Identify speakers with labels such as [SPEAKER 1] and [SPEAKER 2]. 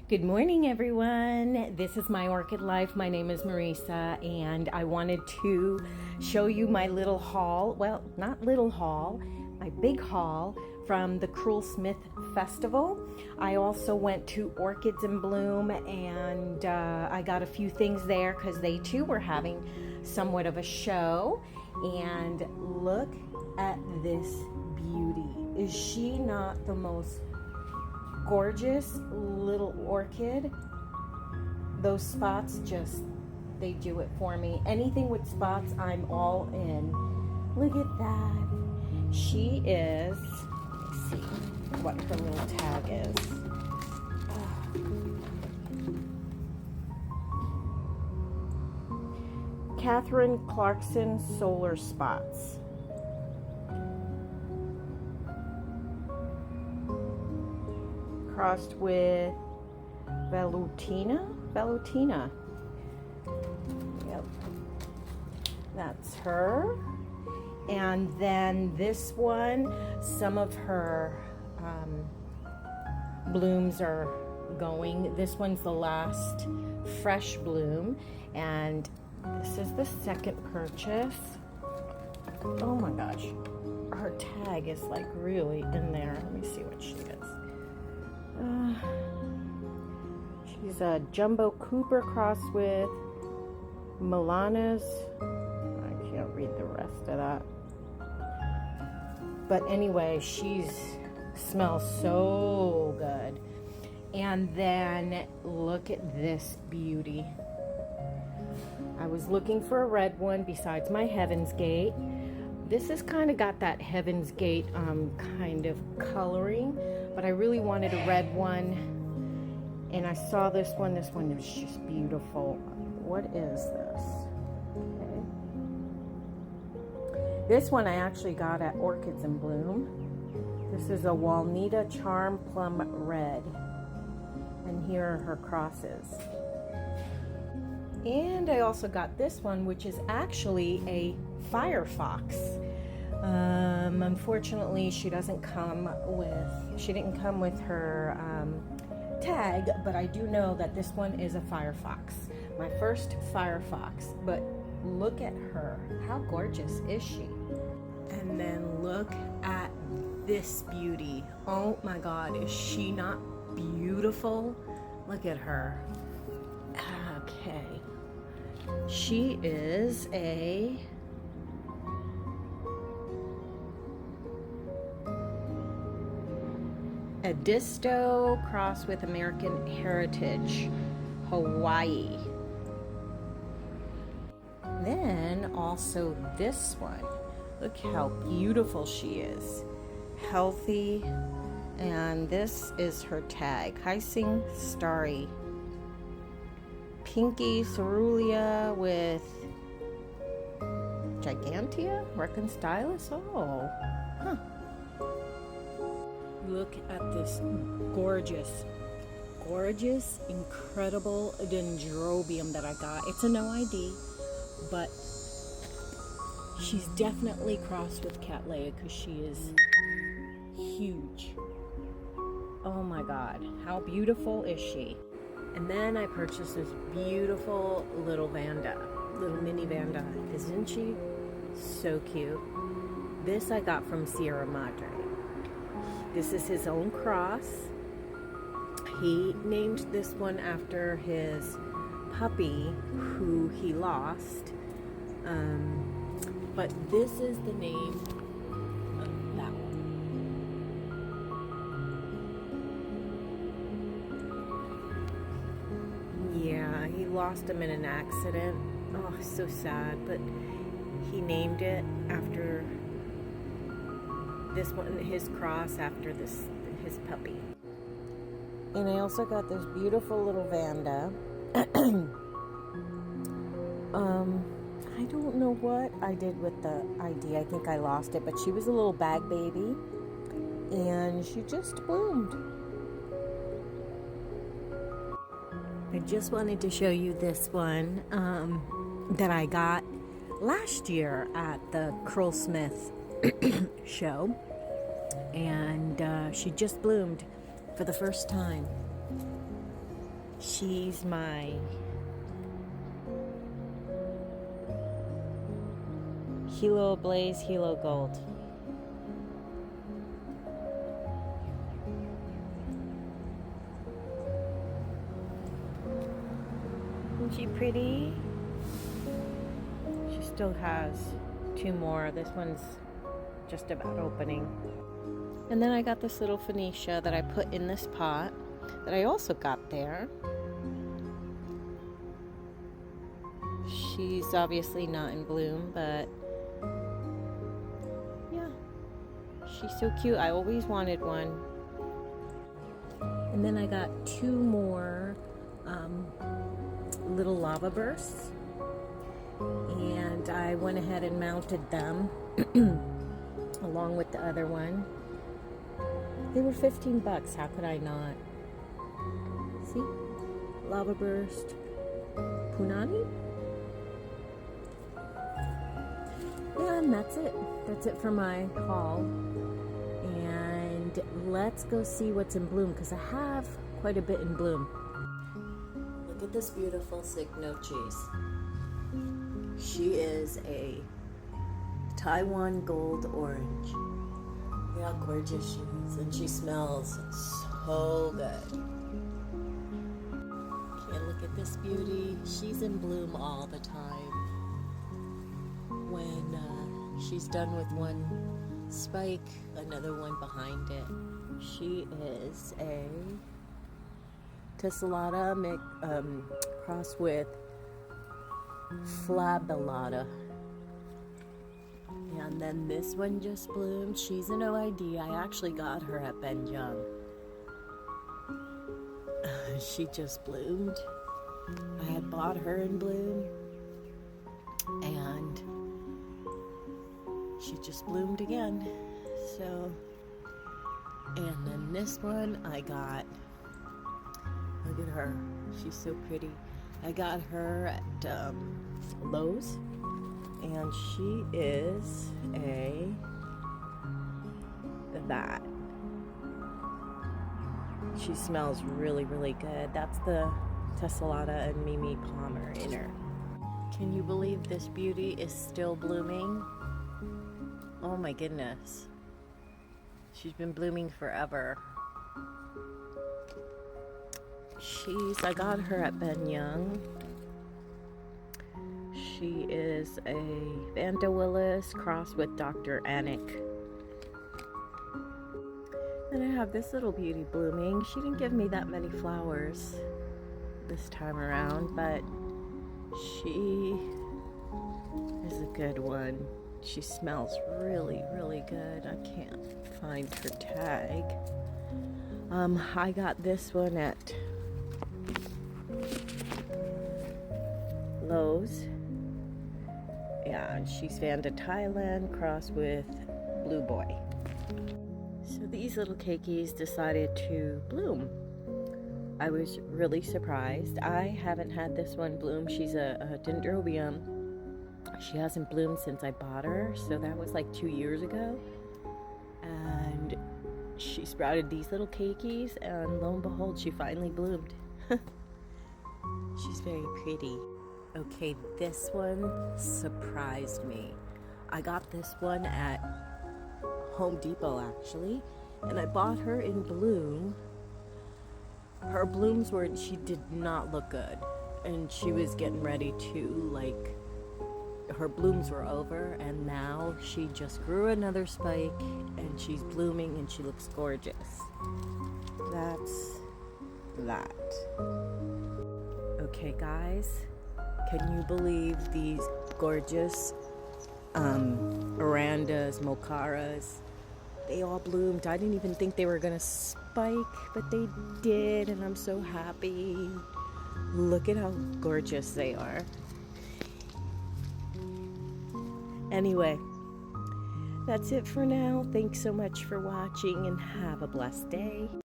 [SPEAKER 1] Good morning, everyone. This is My Orchid Life. My name is Marisa, and I wanted to show you my little haul. Well, not little haul, my big haul from the Krull Smith Festival. I also went to Orchids in Bloom, and I got a few things there because they too were having somewhat of a show. And look at this beauty. Is she not the most gorgeous little orchid? Those spots they do it for me. Anything with spots, I'm all in. Look at that. She is, let's see what her little tag is. Catherine Clarkson Solar Spots. Crossed with Velutina. Yep, that's her. And then this one, some of her blooms are going. This one's the last fresh bloom, and this is the second purchase. Oh my gosh, her tag is like really in there. Let me see what she is. She's a Jumbo Cooper cross with Milana's. I can't read the rest of that. But anyway, smells so good. And then look at this beauty. I was looking for a red one besides my Heaven's Gate. This has kind of got that Heaven's Gate kind of coloring, but I really wanted a red one. And I saw this one. This one is just beautiful. What is this? Okay. This one I actually got at Orchids in Bloom. This is a Walnita Charm Plum Red. And here are her crosses. And I also got this one, which is actually a Firefox. Unfortunately, she didn't come with her tag, but I do know that this one is a Firefox. My first Firefox, but look at her. How gorgeous is she? And then look at this beauty. Oh my God, is she not beautiful? Look at her. Okay. She is a Disto cross with American Heritage, Hawaii. Then also this one. Look how beautiful she is. Healthy. And this is her tag. Hyacinth Starry. Pinky Cerulean with Gigantea? Reconstylus? Oh. Huh. Look at this gorgeous, incredible dendrobium that I got. It's a no ID, but she's definitely crossed with Cattleya because she is huge. Oh my God, how beautiful is she? And then I purchased this beautiful little Vanda, little mini Vanda. Isn't she so cute? This I got from Sierra Madre. This is his own cross. He named this one after his puppy who he lost. But this is the name of that one. Yeah, he lost him in an accident. Oh, so sad. But he named it after this one, his cross, after his puppy. And I also got this beautiful little Vanda. I don't know what I did with the ID. I think I lost it, but she was a little bag baby, and she just bloomed. I just wanted to show you this one that I got last year at the Krull Smith show, and she just bloomed for the first time. She's my Hilo Blaze, Hilo Gold. Isn't she pretty? She still has two more. This one's just about opening. And then I got this little Phoenicia that I put in this pot that I also got there. She's obviously not in bloom, but yeah, she's so cute. I always wanted one. And then I got two more little lava bursts, and I went ahead and mounted them along with the other one. They were 15 bucks. How could I not? See? Lava burst. Punani? Yeah, and that's it. That's it for my haul. And let's go see what's in bloom, because I have quite a bit in bloom. Look at this beautiful Signochis. She is a Taiwan gold orange. Look how gorgeous she is, and she smells so good. Okay, look at this beauty. She's in bloom all the time. When she's done with one spike, another one behind it. She is a tessellata crossed with flabellata. And then this one just bloomed. She's an OID. I actually got her at Ben Young. She just bloomed. I had bought her in bloom, and she just bloomed again. So, and then this one I got, look at her, she's so pretty. I got her at Lowe's, and she is that. She smells really, really good. That's the tessellata and Mimi Palmer in her. Can you believe this beauty is still blooming? Oh my goodness. She's been blooming forever. I got her at Ben Young. She is a Vanda Willis crossed with Dr. Anik. And I have this little beauty blooming. She didn't give me that many flowers this time around, but she is a good one. She smells really, really good. I can't find her tag. I got this one at Lowe's. Yeah, and she's Vanda Thailand crossed with Blue Boy. So these little keikis decided to bloom. I was really surprised. I haven't had this one bloom. She's a dendrobium. She hasn't bloomed since I bought her, so that was like 2 years ago. And she sprouted these little keikis, and lo and behold, she finally bloomed. She's very pretty. Okay, this one surprised me. I got this one at Home Depot, actually, and I bought her in bloom. Her blooms she did not look good, and she was getting ready to, her blooms were over, and now she just grew another spike, and she's blooming, and she looks gorgeous. That's that. Okay, guys, can you believe these gorgeous Arandas, Mocaras? They all bloomed. I didn't even think they were gonna spike, but they did, and I'm so happy. Look at how gorgeous they are. Anyway, that's it for now. Thanks so much for watching, and have a blessed day.